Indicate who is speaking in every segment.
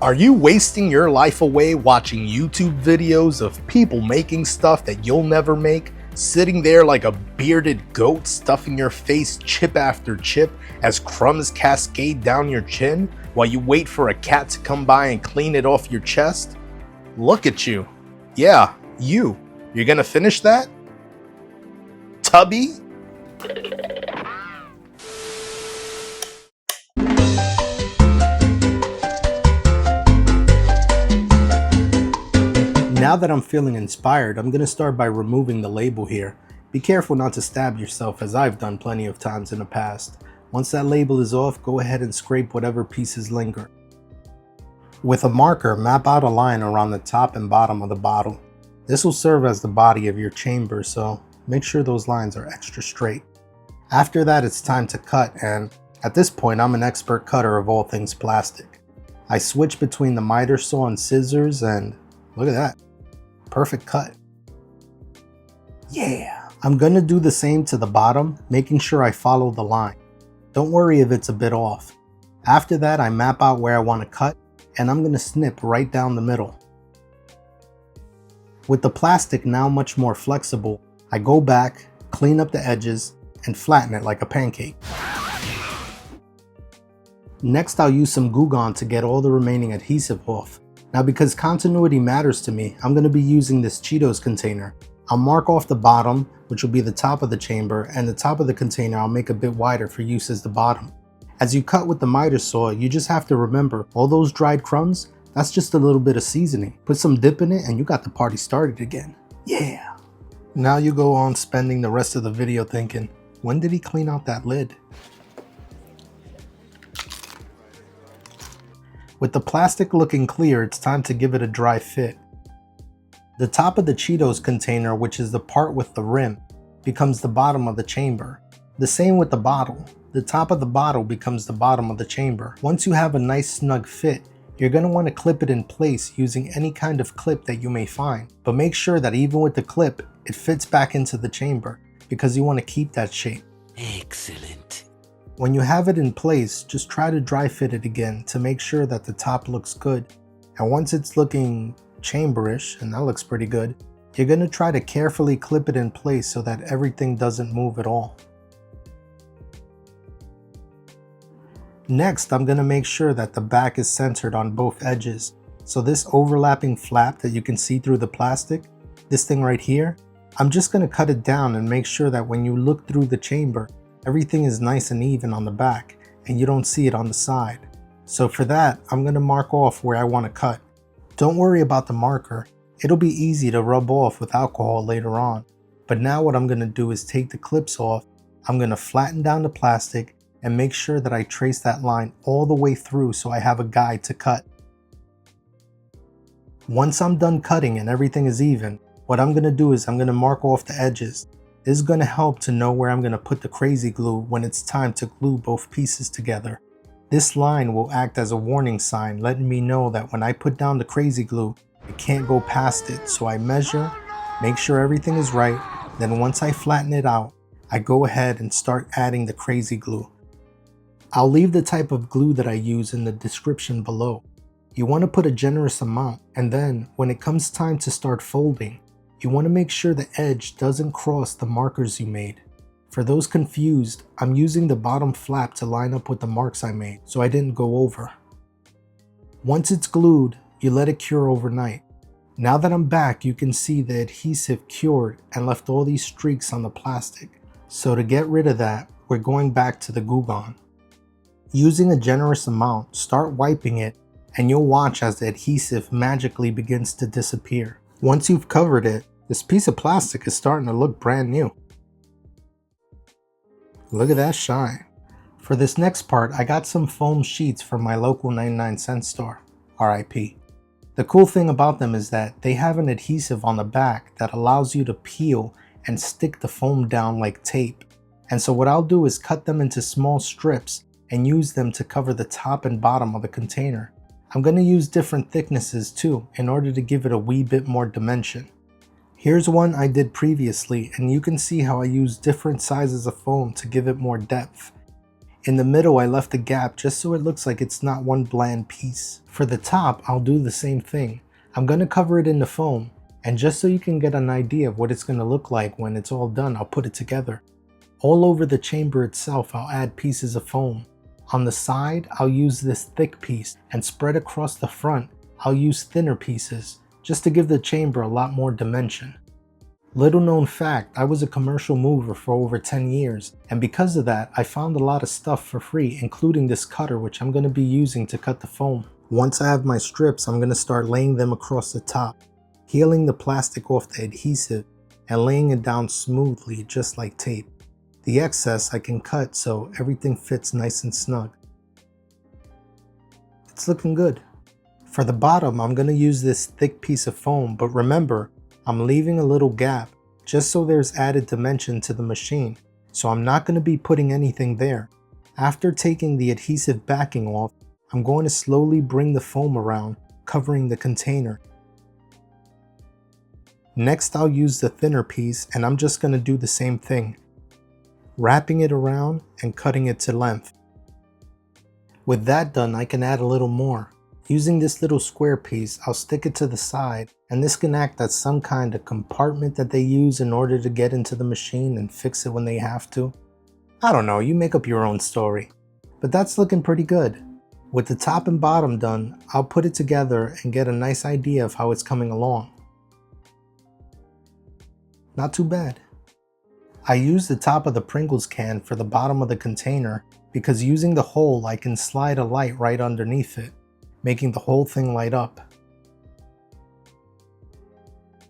Speaker 1: Are you wasting your life away watching YouTube videos of people making stuff that you'll never make? Sitting there like a bearded goat stuffing your face chip after chip as crumbs cascade down your chin while you wait for a cat to come by and clean it off your chest? Look at you. Yeah, you. You're gonna finish that? Tubby? Now that I'm feeling inspired, I'm going to start by removing the label here. Be careful not to stab yourself, as I've done plenty of times in the past. Once that label is off, go ahead and scrape whatever pieces linger. With a marker, map out a line around the top and bottom of the bottle. This will serve as the body of your chamber, so make sure those lines are extra straight. After that, it's time to cut, and at this point, I'm an expert cutter of all things plastic. I switch between the miter saw and scissors, and look at that. Perfect cut. Yeah, I'm gonna do the same to the bottom, making sure I follow the line. Don't worry if it's a bit off. After that, I map out where I want to cut, and I'm gonna snip right down the middle. With the plastic now much more flexible, I go back, clean up the edges, and flatten it like a pancake. Next, I'll use some Glue Gun to get all the remaining adhesive off. Now, because continuity matters to me, I'm going to be using this Cheetos container. I'll mark off the bottom, which will be the top of the chamber, and the top of the container I'll make a bit wider for use as the bottom. As you cut with the miter saw, you just have to remember, all those dried crumbs, that's just a little bit of seasoning. Put some dip in it and you got the party started again. Yeah! Now you go on spending the rest of the video thinking, when did he clean out that lid? With the plastic looking clear, it's time to give it a dry fit. The top of the Cheetos container, which is the part with the rim, becomes the bottom of the chamber. The same with the bottle. The top of the bottle becomes the bottom of the chamber. Once you have a nice snug fit, you're going to want to clip it in place using any kind of clip that you may find. But make sure that even with the clip, it fits back into the chamber because you want to keep that shape.
Speaker 2: Excellent.
Speaker 1: When you have it in place, just try to dry fit it again to make sure that the top looks good. And once it's looking chamberish, and that looks pretty good, you're going to try to carefully clip it in place so that everything doesn't move at all. Next, I'm going to make sure that the back is centered on both edges. So this overlapping flap that you can see through the plastic, this thing right here, I'm just going to cut it down and make sure that when you look through the chamber, everything is nice and even on the back and you don't see it on the side. So for that, I'm going to mark off where I want to cut. Don't worry about the marker. It'll be easy to rub off with alcohol later on. But now what I'm going to do is take the clips off. I'm going to flatten down the plastic and make sure that I trace that line all the way through so I have a guide to cut. Once I'm done cutting and everything is even, what I'm going to do is I'm going to mark off the edges. This is going to help to know where I'm going to put the crazy glue when it's time to glue both pieces together. This line will act as a warning sign, letting me know that when I put down the crazy glue, I can't go past it. So I measure, make sure everything is right. Then once I flatten it out, I go ahead and start adding the crazy glue. I'll leave the type of glue that I use in the description below. You want to put a generous amount, and then when it comes time to start folding, you want to make sure the edge doesn't cross the markers you made. For those confused, I'm using the bottom flap to line up with the marks I made, so I didn't go over. Once it's glued, you let it cure overnight. Now that I'm back, you can see the adhesive cured and left all these streaks on the plastic. So to get rid of that, we're going back to the Glue Gun. Using a generous amount, start wiping it, and you'll watch as the adhesive magically begins to disappear. Once you've covered it, this piece of plastic is starting to look brand new. Look at that shine. For this next part, I got some foam sheets from my local 99-cent store, RIP. The cool thing about them is that they have an adhesive on the back that allows you to peel and stick the foam down like tape. And so what I'll do is cut them into small strips and use them to cover the top and bottom of the container. I'm going to use different thicknesses too in order to give it a wee bit more dimension. Here's one I did previously, and you can see how I use different sizes of foam to give it more depth. In the middle, I left a gap just so it looks like it's not one bland piece. For the top, I'll do the same thing. I'm going to cover it in the foam, and just so you can get an idea of what it's going to look like when it's all done, I'll put it together. All over the chamber itself, I'll add pieces of foam. On the side, I'll use this thick piece, and spread across the front, I'll use thinner pieces, just to give the chamber a lot more dimension. Little known fact, I was a commercial mover for over 10 years, and because of that, I found a lot of stuff for free, including this cutter which I'm going to be using to cut the foam. Once I have my strips, I'm going to start laying them across the top, peeling the plastic off the adhesive, and laying it down smoothly just like tape. The excess I can cut so everything fits nice and snug. It's looking good. For the bottom, I'm going to use this thick piece of foam, but remember, I'm leaving a little gap just so there's added dimension to the machine, so I'm not going to be putting anything there. After taking the adhesive backing off, I'm going to slowly bring the foam around, covering the container. Next, I'll use the thinner piece, and I'm just going to do the same thing, wrapping it around and cutting it to length. With that done, I can add a little more. Using this little square piece, I'll stick it to the side, and this can act as some kind of compartment that they use in order to get into the machine and fix it when they have to. I don't know, you make up your own story. But that's looking pretty good. With the top and bottom done, I'll put it together and get a nice idea of how it's coming along. Not too bad. I used the top of the Pringles can for the bottom of the container because using the hole I can slide a light right underneath it, making the whole thing light up.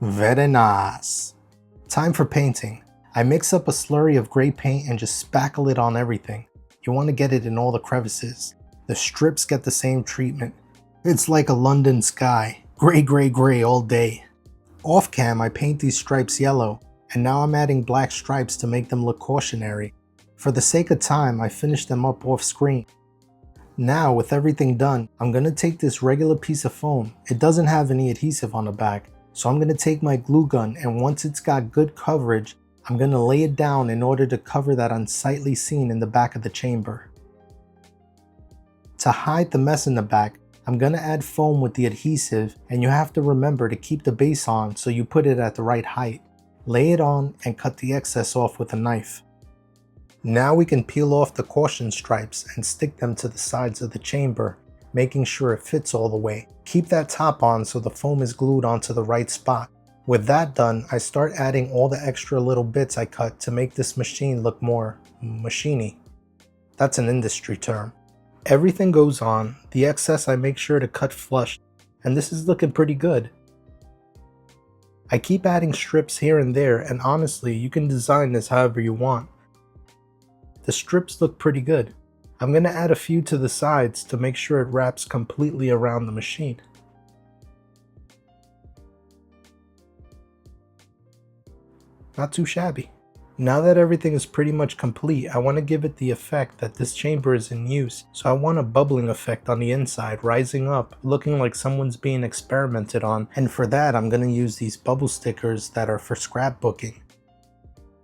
Speaker 1: Very nice. Time for painting. I mix up a slurry of gray paint and just spackle it on everything. You want to get it in all the crevices. The strips get the same treatment. It's like a London sky. Gray, gray, gray all day. Off cam, I paint these stripes yellow, and now I'm adding black stripes to make them look cautionary. For the sake of time, I finished them up off screen. Now, with everything done, I'm going to take this regular piece of foam. It doesn't have any adhesive on the back, so I'm going to take my glue gun, and once it's got good coverage, I'm going to lay it down in order to cover that unsightly scene in the back of the chamber. To hide the mess in the back, I'm going to add foam with the adhesive, and you have to remember to keep the base on so you put it at the right height. Lay it on and cut the excess off with a knife. Now we can peel off the caution stripes and stick them to the sides of the chamber, making sure it fits all the way. Keep that top on so the foam is glued onto the right spot. With that done, I start adding all the extra little bits I cut to make this machine look more machiny. That's an industry term. Everything goes on, the excess I make sure to cut flush, and this is looking pretty good. I keep adding strips here and there, and honestly, you can design this however you want. The strips look pretty good. I'm going to add a few to the sides to make sure it wraps completely around the machine. Not too shabby. Now that everything is pretty much complete, I want to give it the effect that this chamber is in use, so I want a bubbling effect on the inside, rising up, looking like someone's being experimented on, and for that I'm going to use these bubble stickers that are for scrapbooking.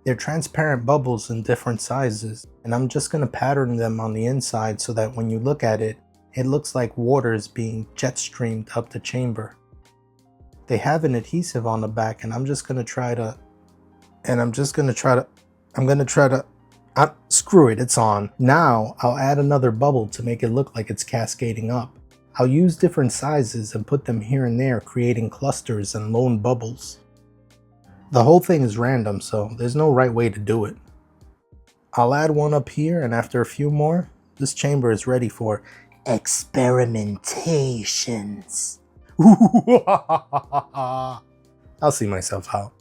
Speaker 1: They're transparent bubbles in different sizes, and I'm just going to pattern them on the inside so that when you look at it, it looks like water is being jet streamed up the chamber. They have an adhesive on the back, and I'm just going to try to screw it, it's on. Now I'll add another bubble to make it look like it's cascading up. I'll use different sizes and put them here and there, creating clusters and lone bubbles. The whole thing is random, so there's no right way to do it. I'll add one up here, and after a few more, this chamber is ready for experimentations. I'll see myself out.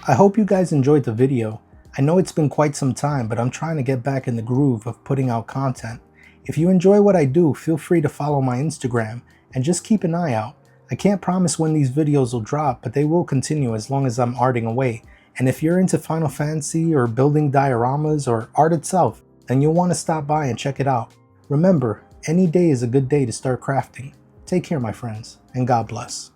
Speaker 1: I hope you guys enjoyed the video. I know it's been quite some time, but I'm trying to get back in the groove of putting out content. If you enjoy what I do, feel free to follow my Instagram and just keep an eye out. I can't promise when these videos will drop, but they will continue as long as I'm arting away. And if you're into Final Fantasy or building dioramas or art itself, then you'll want to stop by and check it out. Remember, any day is a good day to start crafting. Take care, my friends, and God bless.